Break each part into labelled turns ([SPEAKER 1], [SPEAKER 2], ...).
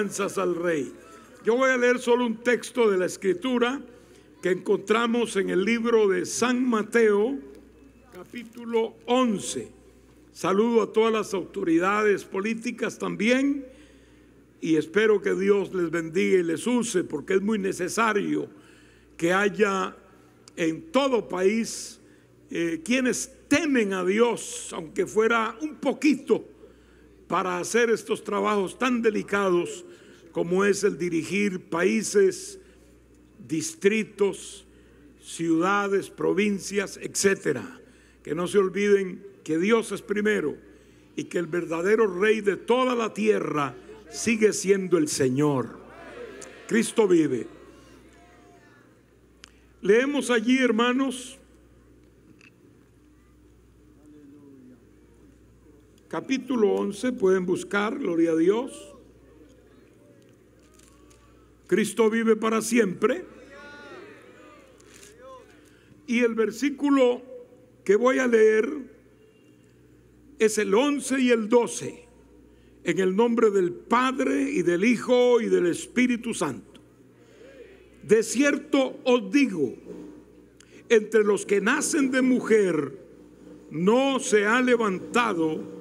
[SPEAKER 1] alabanzas al Rey. Yo voy a leer solo un texto de la Escritura que encontramos en el libro de San Mateo, capítulo 11. Saludo a todas las autoridades políticas también y espero que Dios les bendiga y les use, porque es muy necesario que haya en todo país quienes temen a Dios, aunque fuera un poquito, para hacer estos trabajos tan delicados como es el dirigir países, distritos, ciudades, provincias, etcétera. Que no se olviden que Dios es primero y que el verdadero Rey de toda la tierra sigue siendo el Señor. Cristo vive. Leemos allí, hermanos, capítulo 11, pueden buscar, gloria a Dios. Cristo vive para siempre. Y el versículo que voy a leer es el 11 y el 12. En el nombre del Padre y del Hijo y del Espíritu Santo. De cierto os digo, entre los que nacen de mujer no se ha levantado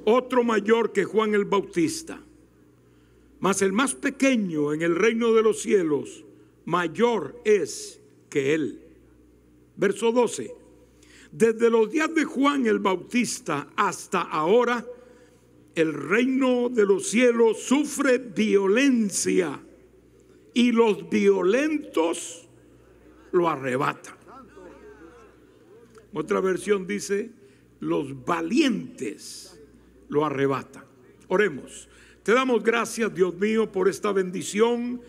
[SPEAKER 1] otro mayor que Juan el Bautista, mas el más pequeño en el reino de los cielos mayor es que él. Verso 12. Desde los días de Juan el Bautista hasta ahora, el reino de los cielos sufre violencia y los violentos lo arrebatan. Otra versión dice, los valientes lo arrebatan. Oremos. Te damos gracias, Dios mío, por esta bendición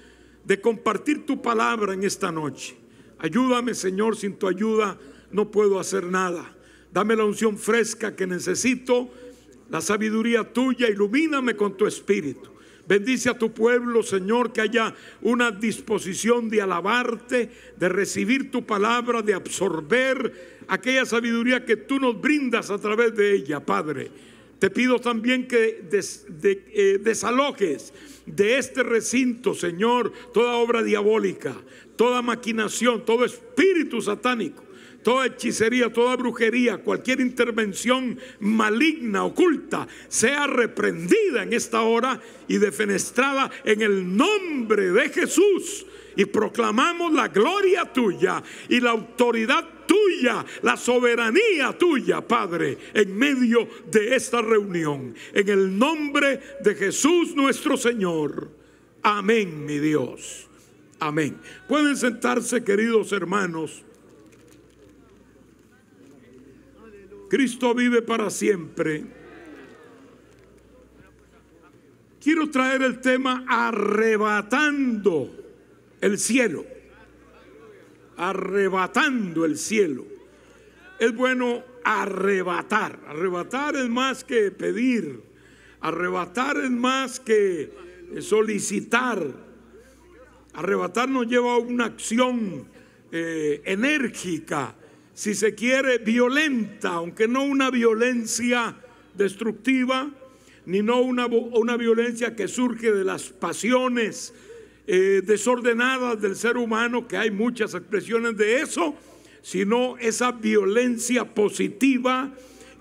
[SPEAKER 1] de compartir tu palabra en esta noche. Ayúdame, Señor, sin tu ayuda no puedo hacer nada. Dame la unción fresca que necesito, la sabiduría tuya, ilumíname con tu espíritu. Bendice a tu pueblo, Señor, que haya una disposición de alabarte, de recibir tu palabra, de absorber aquella sabiduría que tú nos brindas a través de ella, Padre. Te pido también que desalojes de este recinto, Señor, toda obra diabólica, toda maquinación, todo espíritu satánico, toda hechicería, toda brujería, cualquier intervención maligna, oculta, sea reprendida en esta hora y defenestrada en el nombre de Jesús. Y proclamamos la gloria tuya y la autoridad tuya, la soberanía tuya, Padre, en medio de esta reunión. En el nombre de Jesús nuestro Señor. Amén, mi Dios. Amén. Pueden sentarse, queridos hermanos. Cristo vive para siempre. Quiero traer el tema arrebatando el cielo. Arrebatando el cielo. Es bueno arrebatar. Arrebatar es más que pedir. Arrebatar es más que solicitar. Arrebatar nos lleva a una acción enérgica, si se quiere violenta, aunque no una violencia destructiva, ni no una violencia que surge de las pasiones desordenadas del ser humano, que hay muchas expresiones de eso, sino esa violencia positiva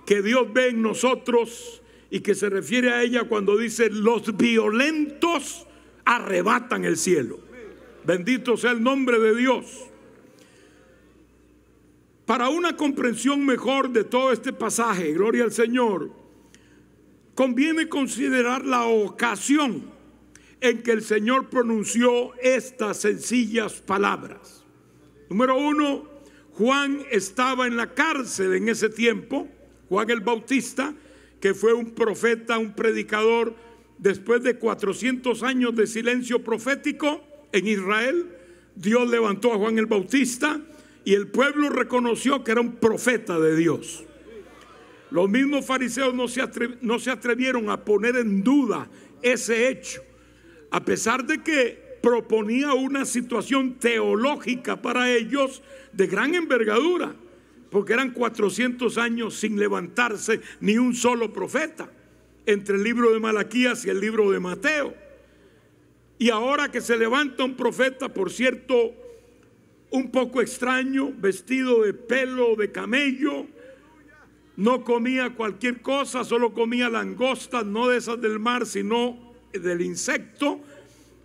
[SPEAKER 1] que Dios ve en nosotros y que se refiere a ella cuando dice los violentos arrebatan el cielo. Bendito sea el nombre de Dios. Para una comprensión mejor de todo este pasaje, gloria al Señor, conviene considerar la ocasión en que el Señor pronunció estas sencillas palabras. Número uno, Juan estaba en la cárcel en ese tiempo. Juan el Bautista, que fue un profeta, un predicador, después de 400 años de silencio profético en Israel, Dios levantó a Juan el Bautista y el pueblo reconoció que era un profeta de Dios. Los mismos fariseos no se atrevieron a poner en duda ese hecho, a pesar de que proponía una situación teológica para ellos de gran envergadura, porque eran 400 años sin levantarse ni un solo profeta, entre el libro de Malaquías y el libro de Mateo. Y ahora que se levanta un profeta, por cierto, un poco extraño, vestido de pelo de camello, no comía cualquier cosa, solo comía langostas, no de esas del mar, sino del insecto.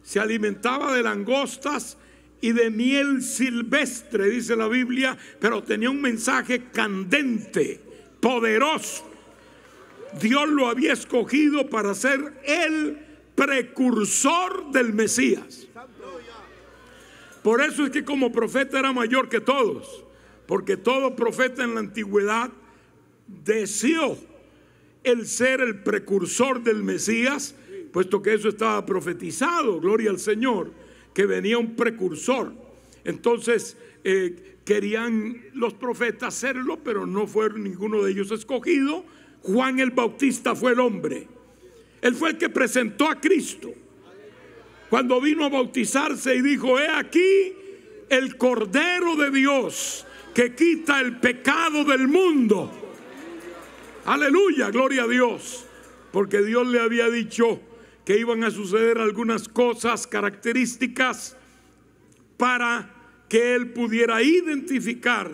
[SPEAKER 1] Se alimentaba de langostas y de miel silvestre, dice la Biblia, pero tenía un mensaje candente, poderoso. Dios lo había escogido para ser el precursor del Mesías. Por eso es que como profeta era mayor que todos, porque todo profeta en la antigüedad deseó el ser el precursor del Mesías, puesto que eso estaba profetizado, gloria al Señor, que venía un precursor. Entonces querían los profetas hacerlo, pero no fue ninguno de ellos escogido. Juan el Bautista fue el hombre. Él fue el que presentó a Cristo cuando vino a bautizarse y dijo: he aquí el Cordero de Dios que quita el pecado del mundo. Aleluya, gloria a Dios, porque Dios le había dicho que iban a suceder algunas cosas características para que él pudiera identificar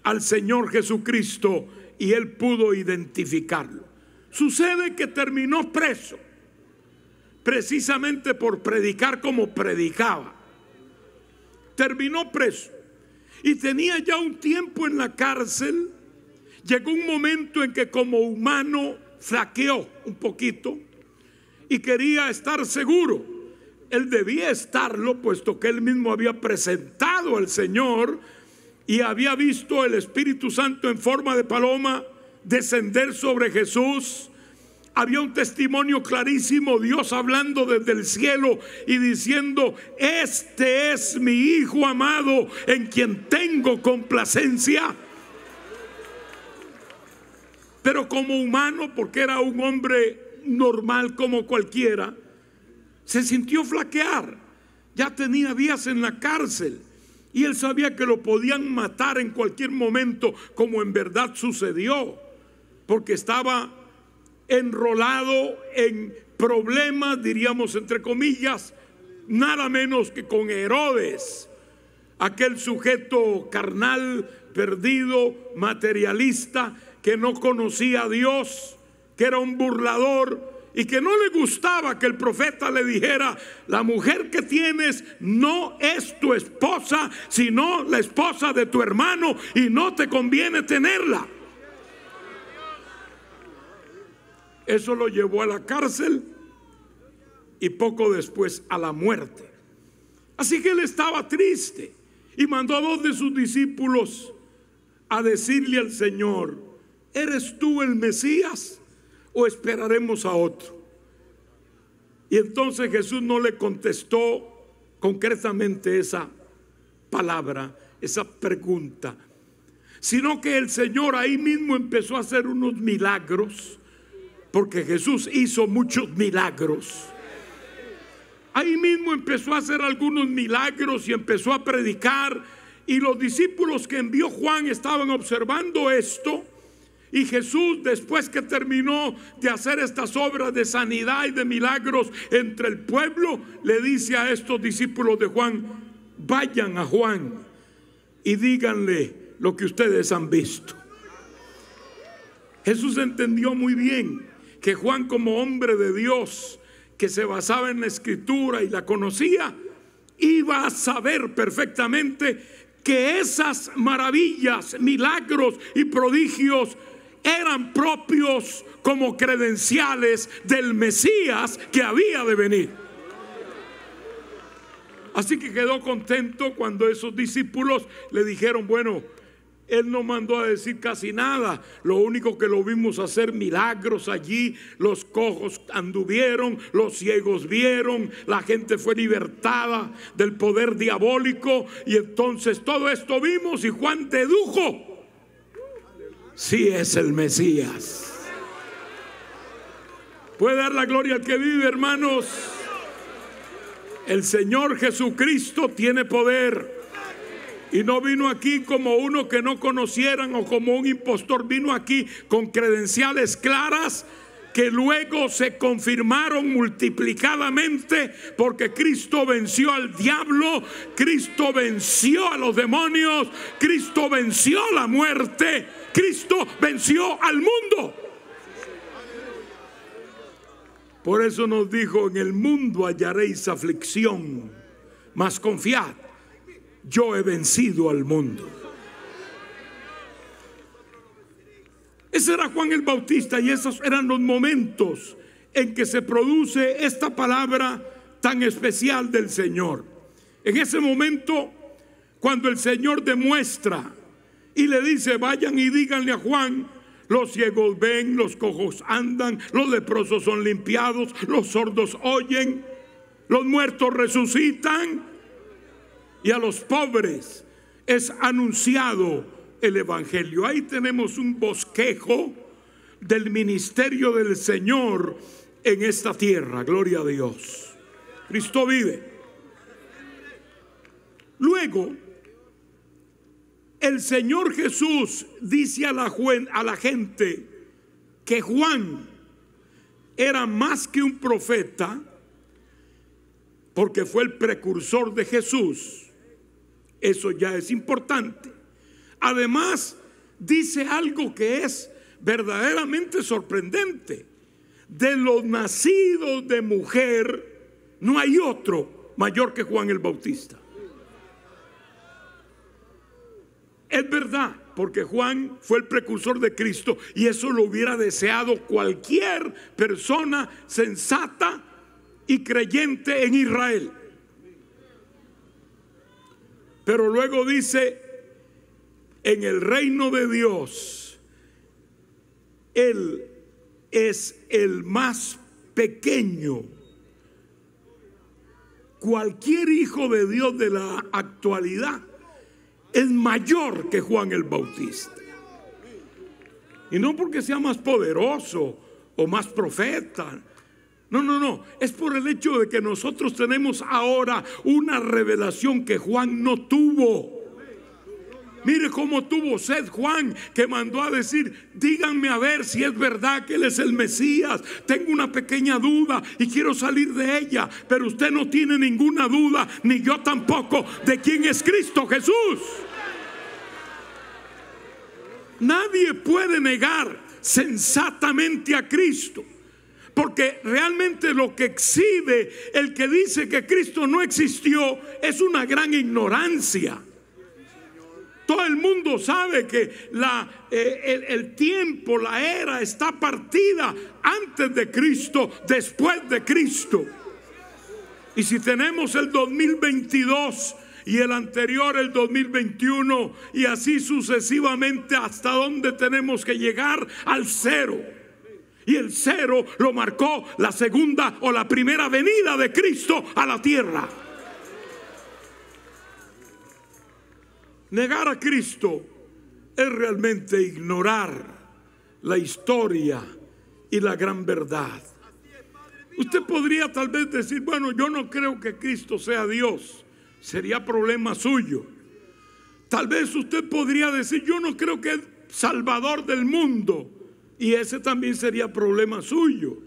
[SPEAKER 1] al Señor Jesucristo, y él pudo identificarlo. Sucede que terminó preso precisamente por predicar como predicaba. Terminó preso y tenía ya un tiempo en la cárcel. Llegó un momento en que como humano flaqueó un poquito y quería estar seguro. Él debía estarlo, puesto que él mismo había presentado al Señor y había visto el Espíritu Santo en forma de paloma descender sobre Jesús. Había un testimonio clarísimo, Dios hablando desde el cielo y diciendo: este es mi Hijo amado, en quien tengo complacencia. Pero como humano, porque era un hombre normal como cualquiera, se sintió flaquear. Ya tenía días en la cárcel y él sabía que lo podían matar en cualquier momento, como en verdad sucedió, porque estaba enrolado en problemas, diríamos entre comillas, nada menos que con Herodes, aquel sujeto carnal, perdido, materialista, que no conocía a Dios, que era un burlador y que no le gustaba que el profeta le dijera: la mujer que tienes no es tu esposa, sino la esposa de tu hermano, y no te conviene tenerla. Eso lo llevó a la cárcel y poco después a la muerte. Así que él estaba triste y mandó a 2 de sus discípulos a decirle al Señor: ¿eres tú el Mesías o esperaremos a otro? Y entonces Jesús no le contestó concretamente esa palabra, esa pregunta, sino que el Señor ahí mismo empezó a hacer unos milagros, porque Jesús hizo muchos milagros. Ahí mismo empezó a hacer algunos milagros y empezó a predicar, y los discípulos que envió Juan estaban observando esto. Y Jesús, después que terminó de hacer estas obras de sanidad y de milagros entre el pueblo, le dice a estos discípulos de Juan: vayan a Juan y díganle lo que ustedes han visto. Jesús entendió muy bien que Juan, como hombre de Dios que se basaba en la Escritura y la conocía, iba a saber perfectamente que esas maravillas, milagros y prodigios eran propios como credenciales del Mesías que había de venir. Así que quedó contento cuando esos discípulos le dijeron: bueno, él no mandó a decir casi nada, lo único que lo vimos hacer milagros allí, los cojos anduvieron, los ciegos vieron, la gente fue libertada del poder diabólico, y entonces todo esto vimos, y Juan dedujo: sí es el Mesías. ¿Puede dar la gloria al que vive, hermanos? El Señor Jesucristo tiene poder. Y no vino aquí como uno que no conocieran o como un impostor. Vino aquí con credenciales claras que luego se confirmaron multiplicadamente, porque Cristo venció al diablo, Cristo venció a los demonios, Cristo venció a la muerte, Cristo venció al mundo. Por eso nos dijo: en el mundo hallaréis aflicción, mas confiad, yo he vencido al mundo. Ese era Juan el Bautista, y esos eran los momentos en que se produce esta palabra tan especial del Señor. En ese momento, cuando el Señor demuestra y le dice: vayan y díganle a Juan, los ciegos ven, los cojos andan, los leprosos son limpiados, los sordos oyen, los muertos resucitan, y a los pobres es anunciado el evangelio. Ahí tenemos un bosquejo del ministerio del Señor en esta tierra. Gloria a Dios. Cristo vive. Luego, el Señor Jesús dice a la gente que Juan era más que un profeta, porque fue el precursor de Jesús. Eso ya es importante. Además, dice algo que es verdaderamente sorprendente: de los nacidos de mujer no hay otro mayor que Juan el Bautista. Es verdad, porque Juan fue el precursor de Cristo, y eso lo hubiera deseado cualquier persona sensata y creyente en Israel. Pero luego dice: en el reino de Dios, Él es el más pequeño. Cualquier hijo de Dios de la actualidad es mayor que Juan el Bautista. Y no porque sea más poderoso o más profeta. No. Es por el hecho de que nosotros tenemos ahora una revelación que Juan no tuvo. Mire cómo tuvo sed Juan, que mandó a decir: díganme a ver si es verdad que Él es el Mesías. Tengo una pequeña duda y quiero salir de ella. Pero usted no tiene ninguna duda, ni yo tampoco, de quién es Cristo Jesús. Nadie puede negar sensatamente a Cristo, porque realmente lo que exhibe el que dice que Cristo no existió es una gran ignorancia. Todo el mundo sabe que el tiempo, la era está partida antes de Cristo, después de Cristo. Y si tenemos el 2022 y el anterior el 2021, y así sucesivamente, ¿hasta dónde tenemos que llegar? Al cero. Y el cero lo marcó la segunda o la primera venida de Cristo a la tierra. Negar a Cristo es realmente ignorar la historia y la gran verdad. Usted podría tal vez decir: bueno, yo no creo que Cristo sea Dios. Sería problema suyo. Tal vez usted podría decir: yo no creo que es Salvador del mundo. Y ese también sería problema suyo.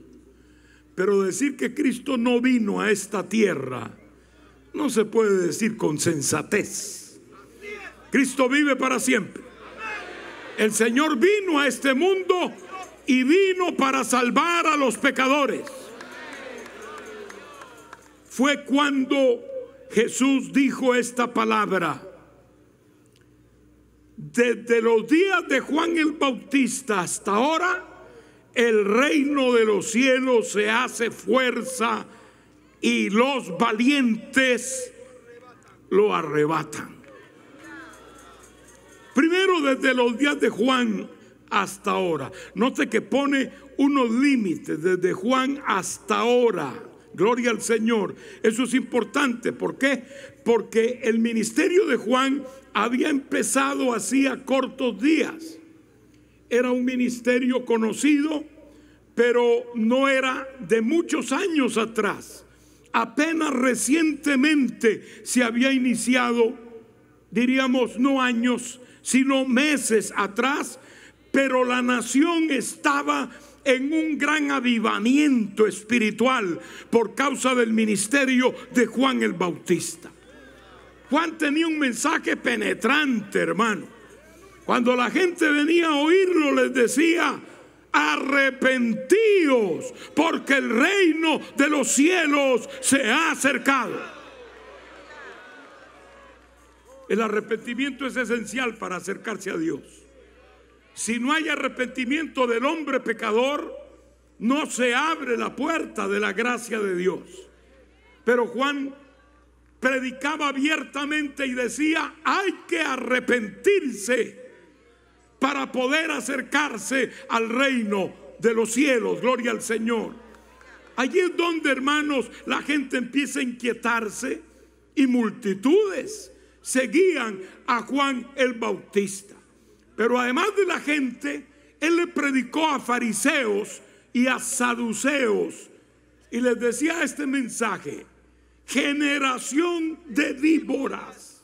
[SPEAKER 1] Pero decir que Cristo no vino a esta tierra no se puede decir con sensatez. Cristo vive para siempre. El Señor vino a este mundo y vino para salvar a los pecadores. Fue cuando Jesús dijo esta palabra: desde los días de Juan el Bautista hasta ahora, el reino de los cielos se hace fuerza y los valientes lo arrebatan. Primero, desde los días de Juan hasta ahora. Note que pone unos límites: desde Juan hasta ahora. Gloria al Señor. Eso es importante. ¿Por qué? Porque el ministerio de Juan había empezado hacía cortos días. Era un ministerio conocido, pero no era de muchos años atrás. Apenas recientemente se había iniciado, diríamos no años, sino meses atrás, pero la nación estaba en un gran avivamiento espiritual por causa del ministerio de Juan el Bautista. Juan tenía un mensaje penetrante, hermano. Cuando la gente venía a oírlo, les decía: arrepentíos, porque el reino de los cielos se ha acercado. El arrepentimiento es esencial para acercarse a Dios. Si no hay arrepentimiento del hombre pecador, no se abre la puerta de la gracia de Dios. Pero Juan predicaba abiertamente y decía: hay que arrepentirse para poder acercarse al reino de los cielos. Gloria al Señor. Allí es donde, hermanos, la gente empieza a inquietarse y multitudes seguían a Juan el Bautista. Pero además de la gente, él le predicó a fariseos y a saduceos y les decía este mensaje: generación de víboras,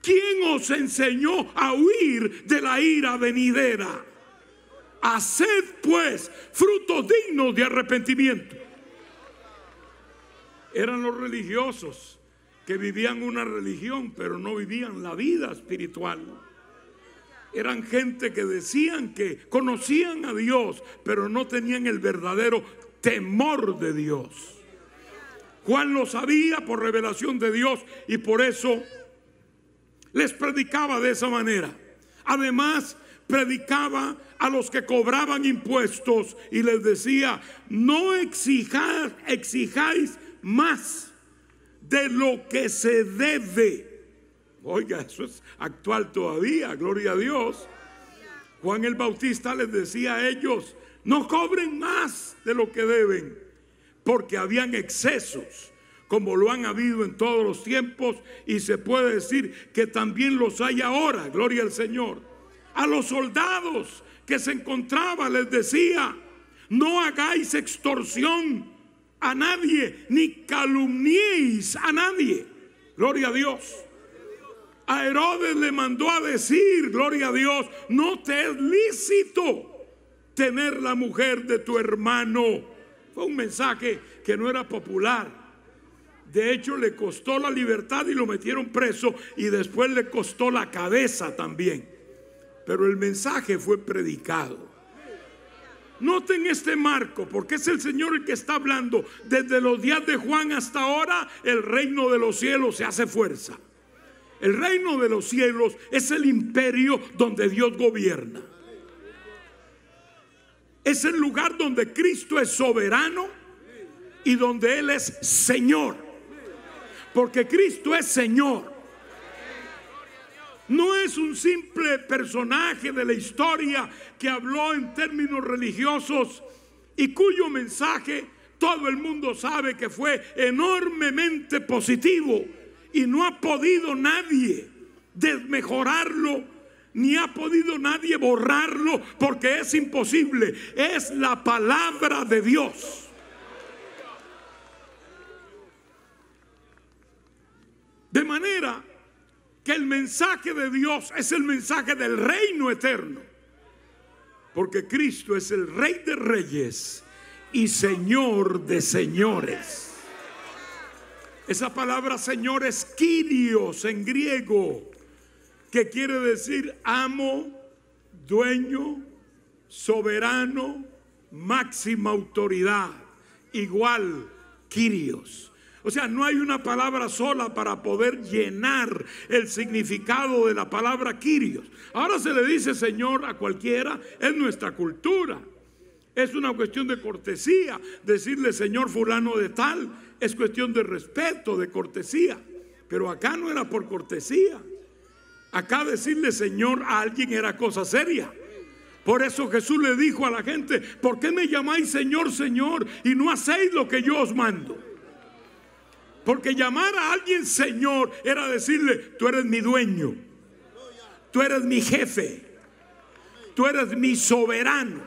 [SPEAKER 1] ¿quién os enseñó a huir de la ira venidera? Haced pues frutos dignos de arrepentimiento. Eran los religiosos que vivían una religión, pero no vivían la vida espiritual. Eran gente que decían que conocían a Dios, pero no tenían el verdadero temor de Dios. Juan lo sabía por revelación de Dios y por eso les predicaba de esa manera. Además, predicaba a los que cobraban impuestos y les decía: no exijáis más de lo que se debe. Oiga, eso es actual todavía, gloria a Dios. Juan el Bautista les decía a ellos: no cobren más de lo que deben, porque habían excesos, como lo han habido en todos los tiempos, y se puede decir que también los hay ahora, gloria al Señor. A los soldados que se encontraban les decía: no hagáis extorsión a nadie, ni calumniéis a nadie, gloria a Dios. A Herodes le mandó a decir, gloria a Dios: no te es lícito tener la mujer de tu hermano. Fue un mensaje que no era popular. De hecho, le costó la libertad y lo metieron preso, y después le costó la cabeza también. Pero el mensaje fue predicado. Noten este marco, porque es el Señor el que está hablando. Desde los días de Juan hasta ahora, el reino de los cielos se hace fuerza. El reino de los cielos es el imperio donde Dios gobierna. Es el lugar donde Cristo es soberano y donde Él es Señor. Porque Cristo es Señor. No es un simple personaje de la historia que habló en términos religiosos y cuyo mensaje todo el mundo sabe que fue enormemente positivo, y no ha podido nadie desmejorarlo, ni ha podido nadie borrarlo, porque es imposible. Es la palabra de Dios. De manera que el mensaje de Dios es el mensaje del reino eterno, porque Cristo es el Rey de Reyes y Señor de señores. Esa palabra Señor es Kyrios en griego, que quiere decir amo, dueño, soberano, máxima autoridad. Igual, Kyrios. O sea, no hay una palabra sola para poder llenar el significado de la palabra Kyrios. Ahora se le dice Señor a cualquiera, es nuestra cultura. Es una cuestión de cortesía. Decirle Señor fulano de tal es cuestión de respeto, de cortesía. Pero acá no era por cortesía. Acá decirle Señor a alguien era cosa seria. Por eso Jesús le dijo a la gente: ¿por qué me llamáis Señor, Señor, y no hacéis lo que yo os mando? Porque llamar a alguien Señor era decirle: tú eres mi dueño, tú eres mi jefe, tú eres mi soberano,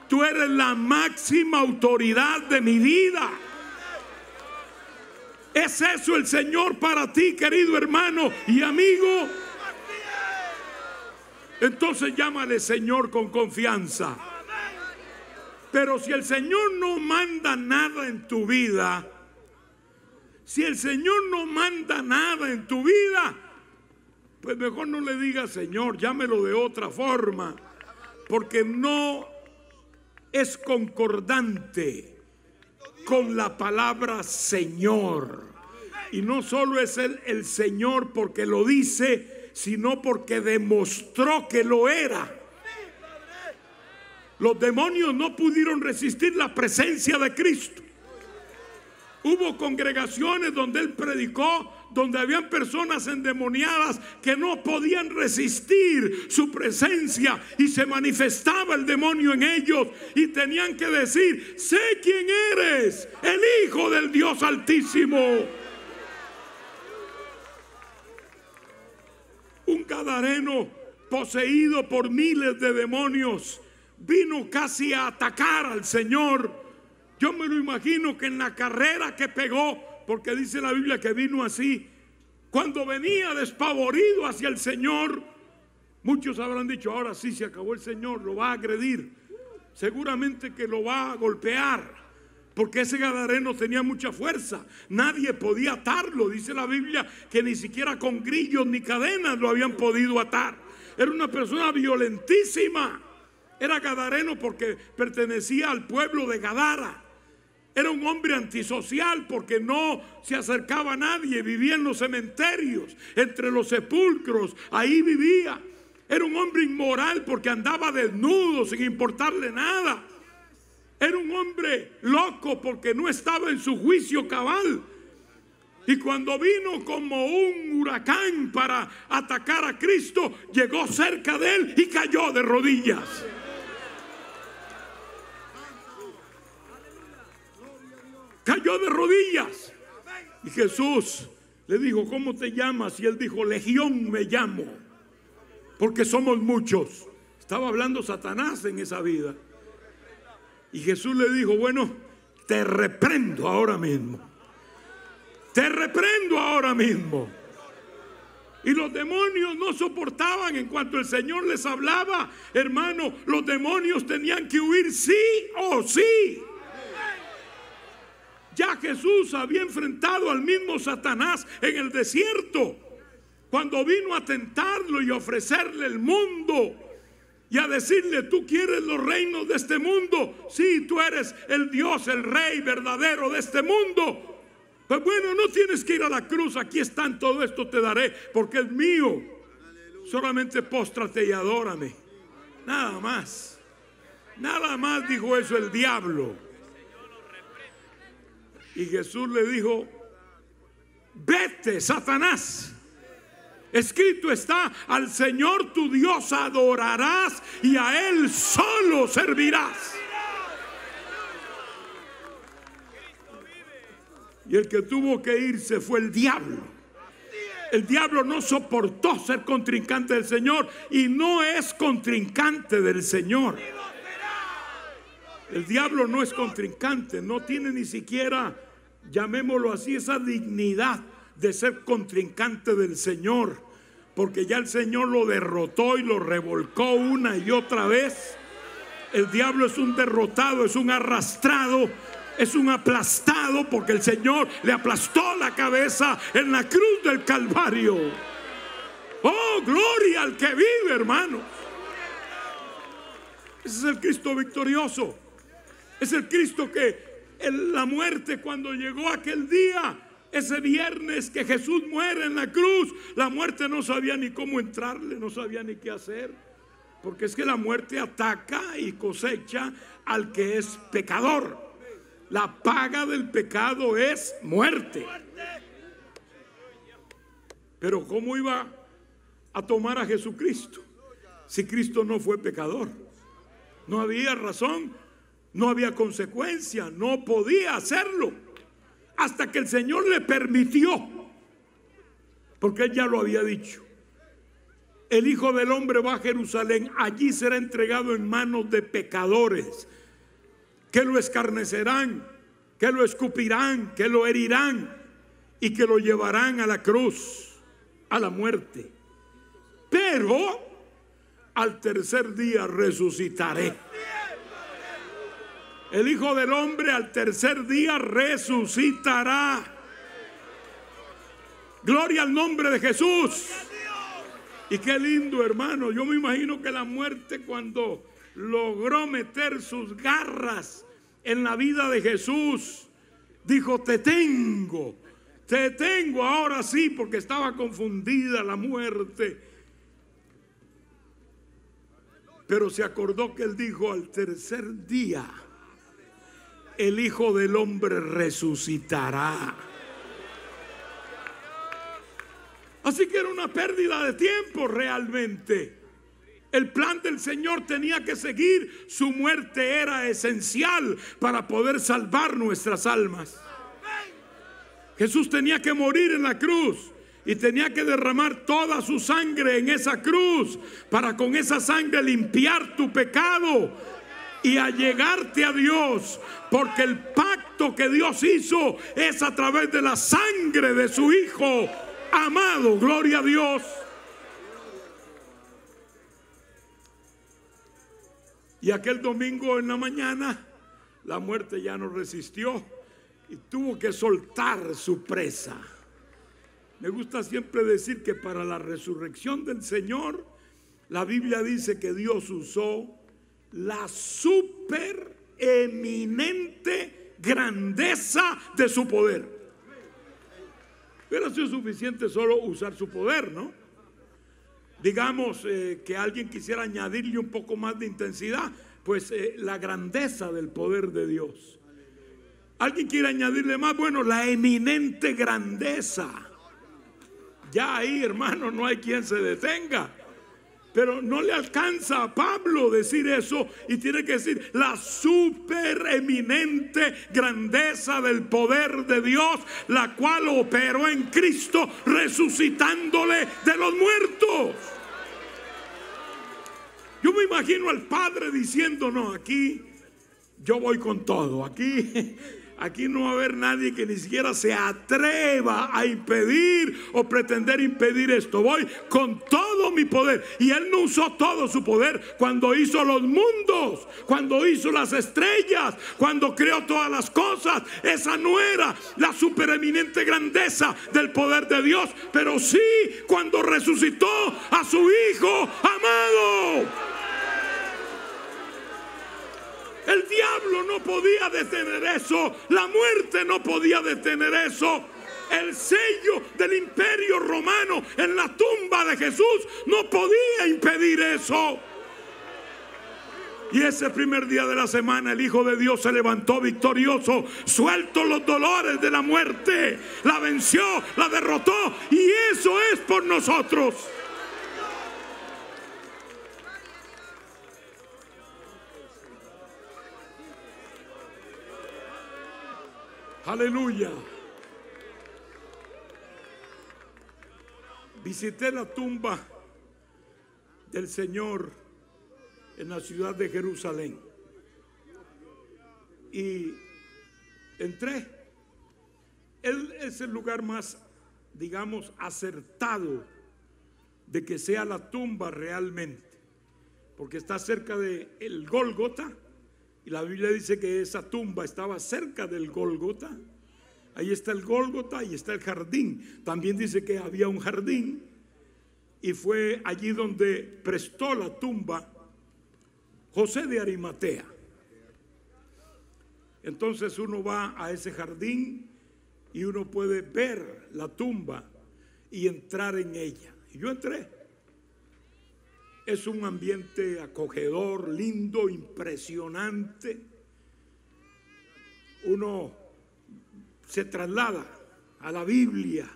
[SPEAKER 1] tú eres la máxima autoridad de mi vida. ¿Es eso el Señor para ti, querido hermano y amigo? Entonces llámale Señor con confianza. Pero si el Señor no manda nada en tu vida, si el Señor no manda nada en tu vida, pues mejor no le digas Señor, llámelo de otra forma, porque no es concordante con la palabra Señor. Y no solo es el Señor porque lo dice, sino porque demostró que lo era. Los demonios no pudieron resistir la presencia de Cristo. Hubo congregaciones donde Él predicó, donde habían personas endemoniadas que no podían resistir su presencia y se manifestaba el demonio en ellos y tenían que decir: sé quién eres, el Hijo del Dios Altísimo. Un gadareno poseído por miles de demonios vino casi a atacar al Señor. Yo me lo imagino que en la carrera que pegó, porque dice la Biblia que vino así, cuando venía despavorido hacia el Señor, muchos habrán dicho: ahora sí se acabó el Señor, lo va a agredir, seguramente que lo va a golpear, porque ese gadareno tenía mucha fuerza, nadie podía atarlo. Dice la Biblia que ni siquiera con grillos ni cadenas lo habían podido atar. Era una persona violentísima. Era gadareno porque pertenecía al pueblo de Gadara. Era un hombre antisocial porque no se acercaba a nadie, vivía en los cementerios, entre los sepulcros, ahí vivía. Era un hombre inmoral porque andaba desnudo sin importarle nada. Era un hombre loco porque no estaba en su juicio cabal. Y cuando vino como un huracán para atacar a Cristo, llegó cerca de él y cayó de rodillas. Cayó de rodillas. Y Jesús le dijo: ¿cómo te llamas? Y él dijo: Legión me llamo, porque somos muchos. Estaba hablando Satanás en esa vida. Y Jesús le dijo: bueno, te reprendo ahora mismo. Te reprendo ahora mismo. Y los demonios no soportaban. En cuanto el Señor les hablaba, hermano, los demonios tenían que huir sí o sí. Ya Jesús había enfrentado al mismo Satanás en el desierto, cuando vino a tentarlo y a ofrecerle el mundo y a decirle: tú quieres los reinos de este mundo, sí, tú eres el Dios, el Rey verdadero de este mundo. Pues bueno, no tienes que ir a la cruz, aquí están, todo esto te daré porque es mío. Solamente póstrate y adórame. Nada más. Nada más dijo eso el diablo. Y Jesús le dijo: vete, Satanás. Escrito está: al Señor tu Dios adorarás y a Él solo servirás. Y el que tuvo que irse fue el diablo. El diablo no soportó ser contrincante del Señor y no es contrincante del Señor. El diablo no es contrincante, no tiene ni siquiera, llamémoslo así, esa dignidad de ser contrincante del Señor, porque ya el Señor lo derrotó y lo revolcó una y otra vez. El diablo es un derrotado, es un arrastrado, es un aplastado, porque el Señor le aplastó la cabeza en la cruz del Calvario. Oh, gloria al que vive, hermanos. Ese es el Cristo victorioso. Es el Cristo que en la muerte, cuando llegó aquel día, ese viernes que Jesús muere en la cruz, la muerte no sabía ni cómo entrarle, no sabía ni qué hacer, porque es que la muerte ataca y cosecha al que es pecador. La paga del pecado es muerte. Pero ¿cómo iba a tomar a Jesucristo si Cristo no fue pecador? No había razón, no había consecuencia, no podía hacerlo, hasta que el Señor le permitió, porque Él ya lo había dicho: el Hijo del Hombre va a Jerusalén, allí será entregado en manos de pecadores, que lo escarnecerán, que lo escupirán, que lo herirán y que lo llevarán a la cruz, a la muerte. Pero al tercer día resucitaré. El Hijo del Hombre al tercer día resucitará. Gloria al nombre de Jesús. Y qué lindo, hermano. Yo me imagino que la muerte, cuando logró meter sus garras en la vida de Jesús, dijo: te tengo ahora sí, porque estaba confundida la muerte. Pero se acordó que él dijo: al tercer día el Hijo del Hombre resucitará. Así que era una pérdida de tiempo realmente. El plan del Señor tenía que seguir. Su muerte era esencial para poder salvar nuestras almas. Jesús tenía que morir en la cruz y tenía que derramar toda su sangre en esa cruz para con esa sangre limpiar tu pecado y allegarte a Dios, porque el pacto que Dios hizo es a través de la sangre de su Hijo amado. Gloria a Dios. Y aquel domingo en la mañana la muerte ya no resistió y tuvo que soltar su presa. Me gusta siempre decir que para la resurrección del Señor, la Biblia dice que Dios usó la super eminente grandeza de su poder. Hubiera sido suficiente solo usar su poder, ¿no? Digamos que alguien quisiera añadirle un poco más de intensidad, pues la grandeza del poder de Dios. Alguien quiere añadirle más, bueno, la eminente grandeza. Ya ahí, hermano, no hay quien se detenga. Pero no le alcanza a Pablo decir eso, y tiene que decir la supereminente grandeza del poder de Dios, la cual operó en Cristo resucitándole de los muertos. Yo me imagino al Padre diciendo: no, aquí yo voy con todo. Aquí no va a haber nadie que ni siquiera se atreva a impedir o pretender impedir esto. Voy con todo mi poder. Y Él no usó todo su poder cuando hizo los mundos, cuando hizo las estrellas, cuando creó todas las cosas. Esa no era la supereminente grandeza del poder de Dios, pero sí cuando resucitó a su Hijo amado. El diablo no podía detener eso. La muerte no podía detener eso. El sello del imperio romano en la tumba de Jesús no podía impedir eso. Y ese primer día de la semana el Hijo de Dios se levantó victorioso, suelto los dolores de la muerte, la venció, la derrotó, y eso es por nosotros. Aleluya. Visité la tumba del Señor en la ciudad de Jerusalén y entré. Él es el lugar más, digamos, acertado de que sea la tumba realmente, porque está cerca de el Gólgota. Y la Biblia dice que esa tumba estaba cerca del Gólgota. Ahí está el Gólgota y está el jardín. También dice que había un jardín. Y fue allí donde prestó la tumba José de Arimatea. Entonces uno va a ese jardín y uno puede ver la tumba y entrar en ella. Y yo entré. Es un ambiente acogedor, lindo, impresionante. Uno se traslada a la Biblia,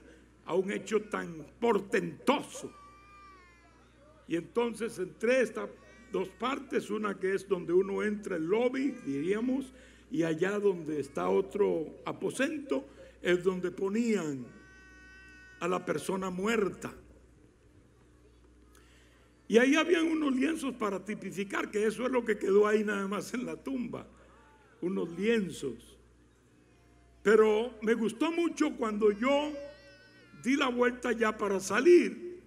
[SPEAKER 1] a un hecho tan portentoso. Y entonces entré estas dos partes, una que es donde uno entra, el lobby, diríamos, y allá donde está otro aposento, es donde ponían a la persona muerta. Y ahí habían unos lienzos para tipificar, que eso es lo que quedó ahí nada más en la tumba, unos lienzos. Pero me gustó mucho cuando yo di la vuelta ya para salir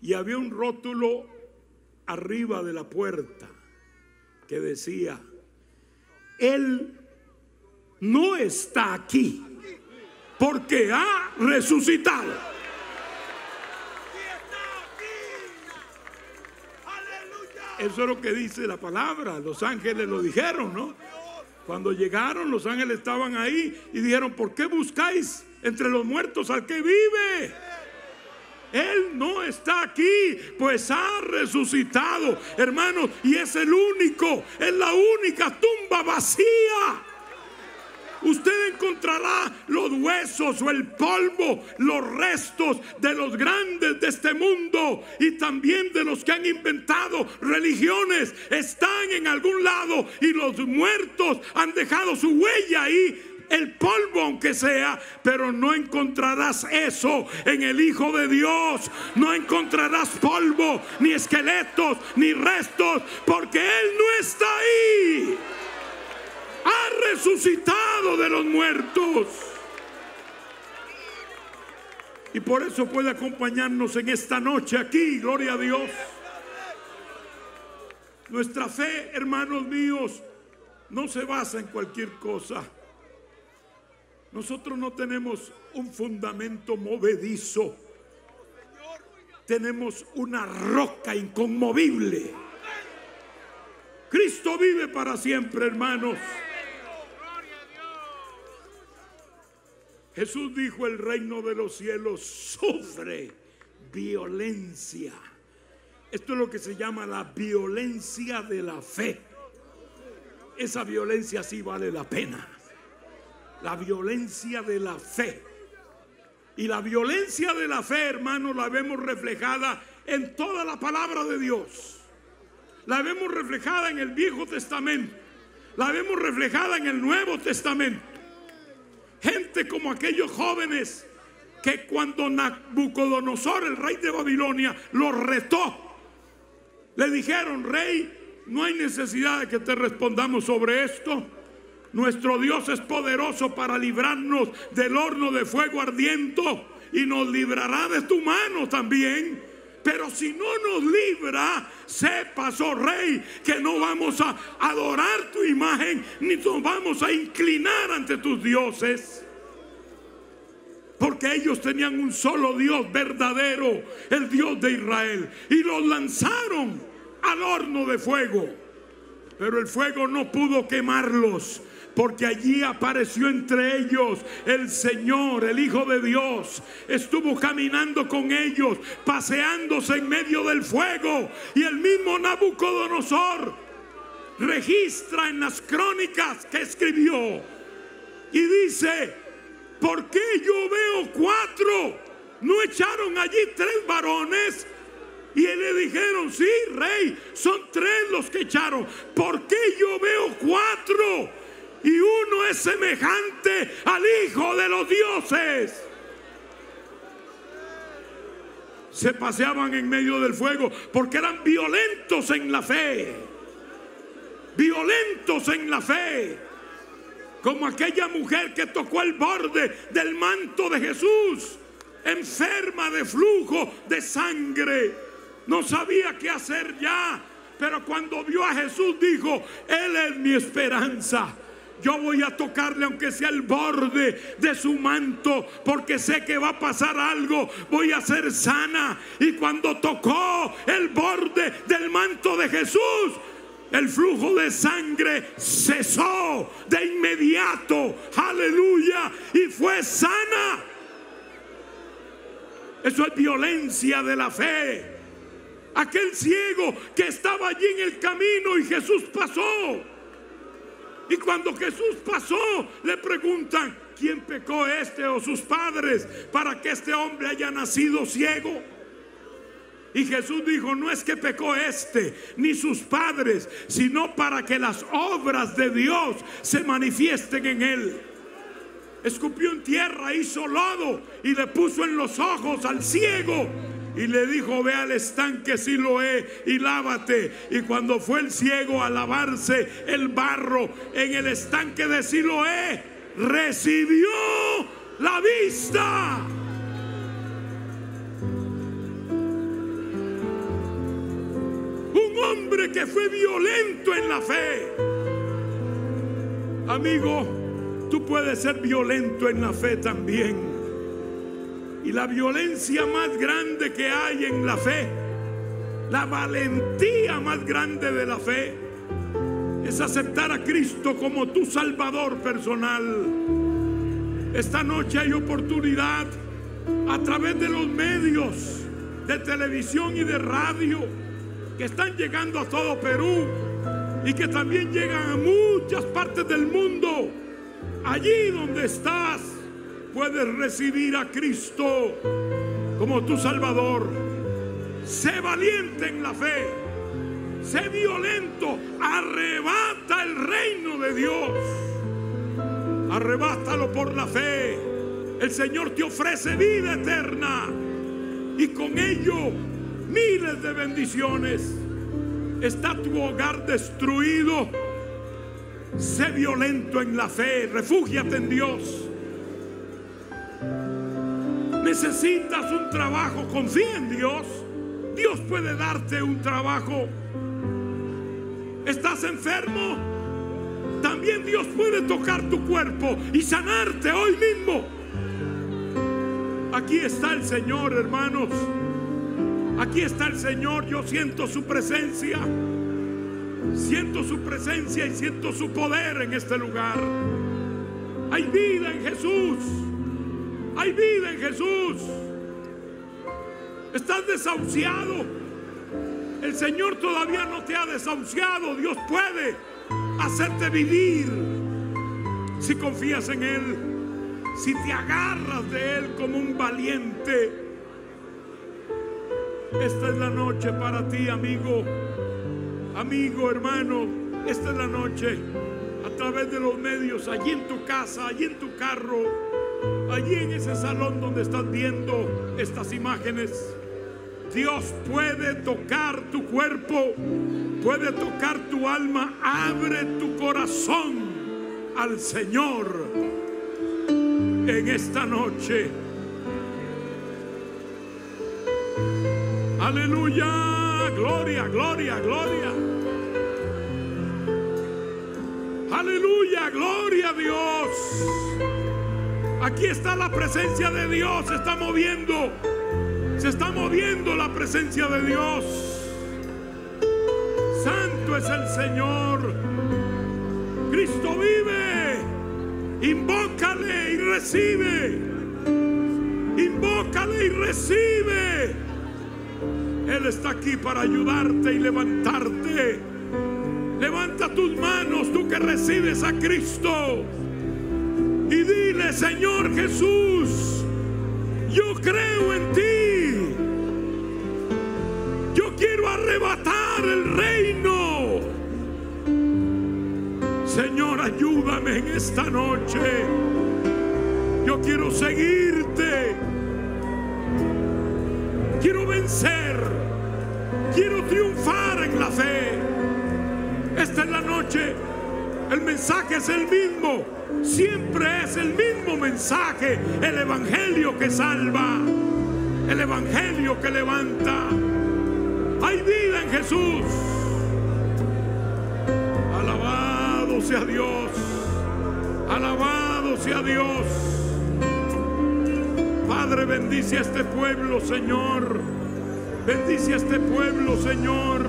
[SPEAKER 1] y había un rótulo arriba de la puerta que decía: Él no está aquí porque ha resucitado. Eso es lo que dice la palabra. Los ángeles lo dijeron, ¿no? Cuando llegaron, los ángeles estaban ahí y dijeron: ¿por qué buscáis entre los muertos al que vive? Él no está aquí, pues ha resucitado, hermanos, y es el único, es la única tumba vacía. Usted encontrará los huesos o el polvo, los restos de los grandes de este mundo y también de los que han inventado religiones. Están en algún lado y los muertos han dejado su huella ahí. El polvo aunque sea, pero no encontrarás eso en el Hijo de Dios. No encontrarás polvo, ni esqueletos, ni restos, porque Él no está ahí. Ha resucitado de los muertos. Y por eso puede acompañarnos en esta noche aquí, gloria a Dios. Nuestra fe, hermanos míos, no se basa en cualquier cosa. Nosotros no tenemos un fundamento movedizo. Tenemos una roca inconmovible. Cristo vive para siempre, hermanos. Jesús dijo: el reino de los cielos sufre violencia. Esto es lo que se llama la violencia de la fe. Esa violencia sí vale la pena. La violencia de la fe. Y la violencia de la fe, hermanos, la vemos reflejada en toda la palabra de Dios. La vemos reflejada en el Viejo Testamento. La vemos reflejada en el Nuevo Testamento. Gente como aquellos jóvenes que cuando Nabucodonosor, el rey de Babilonia, los retó, le dijeron: rey, no hay necesidad de que te respondamos sobre esto. Nuestro Dios es poderoso para librarnos del horno de fuego ardiente y nos librará de tu mano también. Pero si no nos libra, sepas, oh rey, que no vamos a adorar tu imagen ni nos vamos a inclinar ante tus dioses. Porque ellos tenían un solo Dios verdadero, el Dios de Israel, y los lanzaron al horno de fuego. Pero el fuego no pudo quemarlos, porque allí apareció entre ellos el Señor, el Hijo de Dios. Estuvo caminando con ellos, paseándose en medio del fuego. Y el mismo Nabucodonosor registra en las crónicas que escribió y dice: ¿por qué yo veo 4? ¿No echaron allí 3 varones? Y le dijeron: sí, rey, son 3 los que echaron. ¿Por qué yo veo 4? Y uno es semejante al Hijo de los dioses. Se paseaban en medio del fuego porque eran violentos en la fe. Violentos en la fe. Como aquella mujer que tocó el borde del manto de Jesús, enferma de flujo de sangre. No sabía qué hacer ya, pero cuando vio a Jesús dijo: Él es mi esperanza. Yo voy a tocarle aunque sea el borde de su manto, porque sé que va a pasar algo, voy a ser sana. Y cuando tocó el borde del manto de Jesús, el flujo de sangre cesó de inmediato, aleluya, y fue sana. Eso es violencia de la fe. Aquel ciego que estaba allí en el camino y Jesús pasó. Y cuando Jesús pasó, le preguntan: ¿quién pecó, este o sus padres, para que este hombre haya nacido ciego? Y Jesús dijo: no es que pecó este ni sus padres, sino para que las obras de Dios se manifiesten en él. Escupió en tierra, hizo lodo y le puso en los ojos al ciego. Y le dijo: ve al estanque Siloé y lávate. Y cuando fue el ciego a lavarse el barro en el estanque de Siloé, recibió la vista. Un hombre que fue violento en la fe. Amigo, tú puedes ser violento en la fe también. Y la violencia más grande que hay en la fe, la valentía más grande de la fe, es aceptar a Cristo como tu Salvador personal. Esta noche hay oportunidad a través de los medios de televisión y de radio que están llegando a todo Perú y que también llegan a muchas partes del mundo. Allí donde estás, puedes recibir a Cristo como tu Salvador. Sé valiente en la fe, sé violento, arrebata el reino de Dios, arrebátalo por la fe. El Señor te ofrece vida eterna y con ello miles de bendiciones. ¿Está tu hogar destruido? Sé violento en la fe, refúgiate en Dios. Necesitas un trabajo, confía en Dios. Dios puede darte un trabajo. ¿Estás enfermo? También Dios puede tocar tu cuerpo y sanarte hoy mismo. Aquí está el Señor, hermanos. Aquí está el Señor. Yo siento su presencia. Siento su presencia y siento su poder en este lugar. Hay vida en Jesús. Hay vida en Jesús. Estás desahuciado. El Señor todavía no te ha desahuciado. Dios puede hacerte vivir si confías en Él, si te agarras de Él como un valiente. Esta es la noche para ti, amigo, amigo, hermano. Esta es la noche. A través de los medios, allí en tu casa, allí en tu carro, allí en ese salón donde estás viendo estas imágenes, Dios puede tocar tu cuerpo, puede tocar tu alma. Abre tu corazón al Señor en esta noche. Aleluya, gloria, gloria, gloria. Aleluya, gloria a Dios. Aquí está la presencia de Dios, se está moviendo. Se está moviendo la presencia de Dios. Santo es el Señor. Cristo vive. Invócale y recibe. Invócale y recibe. Él está aquí para ayudarte y levantarte. Levanta tus manos, tú que recibes a Cristo, y dile: Señor Jesús, yo creo en ti. Yo quiero arrebatar el reino. Señor, ayúdame en esta noche. Yo quiero seguirte. Quiero vencer. Quiero triunfar en la fe. Esta es la noche. El mensaje es el mismo. Siempre es el mismo mensaje. El evangelio que salva. El evangelio que levanta. Hay vida en Jesús. Alabado sea Dios. Alabado sea Dios. Padre, bendice a este pueblo, Señor. Bendice a este pueblo, Señor.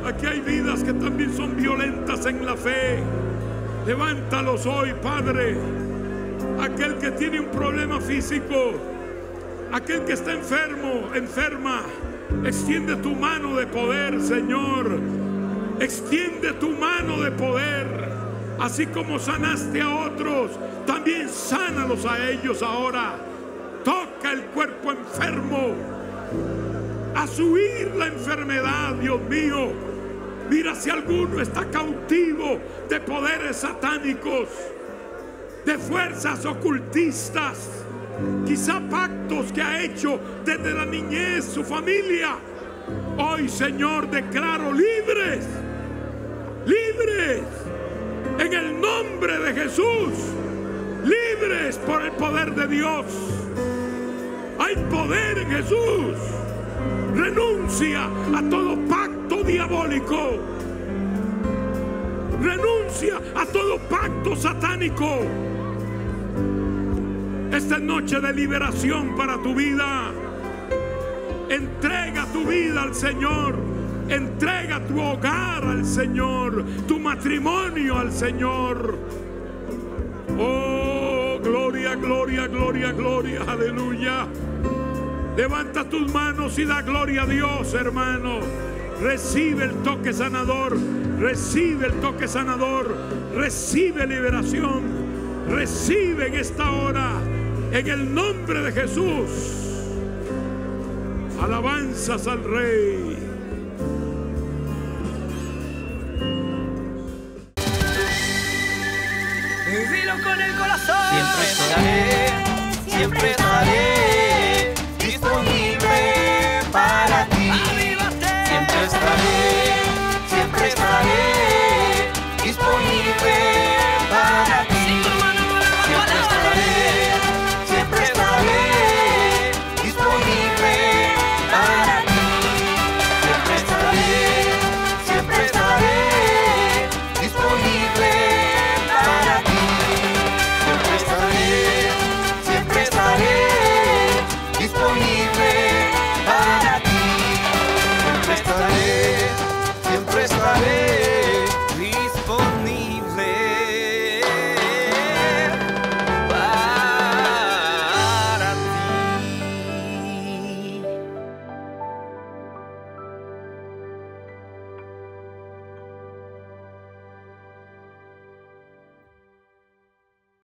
[SPEAKER 1] Aquí hay vidas que también son violentas en la fe. Levántalos hoy, Padre. Aquel que tiene un problema físico, aquel que está enfermo, enferma, extiende tu mano de poder, Señor. Extiende tu mano de poder. Así como sanaste a otros, también sánalos a ellos ahora. Toca el cuerpo enfermo. Haz huir la enfermedad, Dios mío. Mira si alguno está cautivo de poderes satánicos, de fuerzas ocultistas, quizá pactos que ha hecho desde la niñez su familia. Hoy, Señor, declaro libres, libres, en el nombre de Jesús, libres por el poder de Dios. Hay poder en Jesús. Renuncia a todo pacto diabólico. Renuncia a todo pacto satánico. Esta es noche de liberación para tu vida. Entrega tu vida al Señor. Entrega tu hogar al Señor, tu matrimonio al Señor. Oh, gloria, gloria, gloria, gloria, aleluya. Levanta tus manos y da gloria a Dios, hermano. Recibe el toque sanador, recibe el toque sanador, recibe liberación, recibe en esta hora, en el nombre de Jesús. Alabanzas al Rey.
[SPEAKER 2] Dilo con el corazón. Siempre estaré, siempre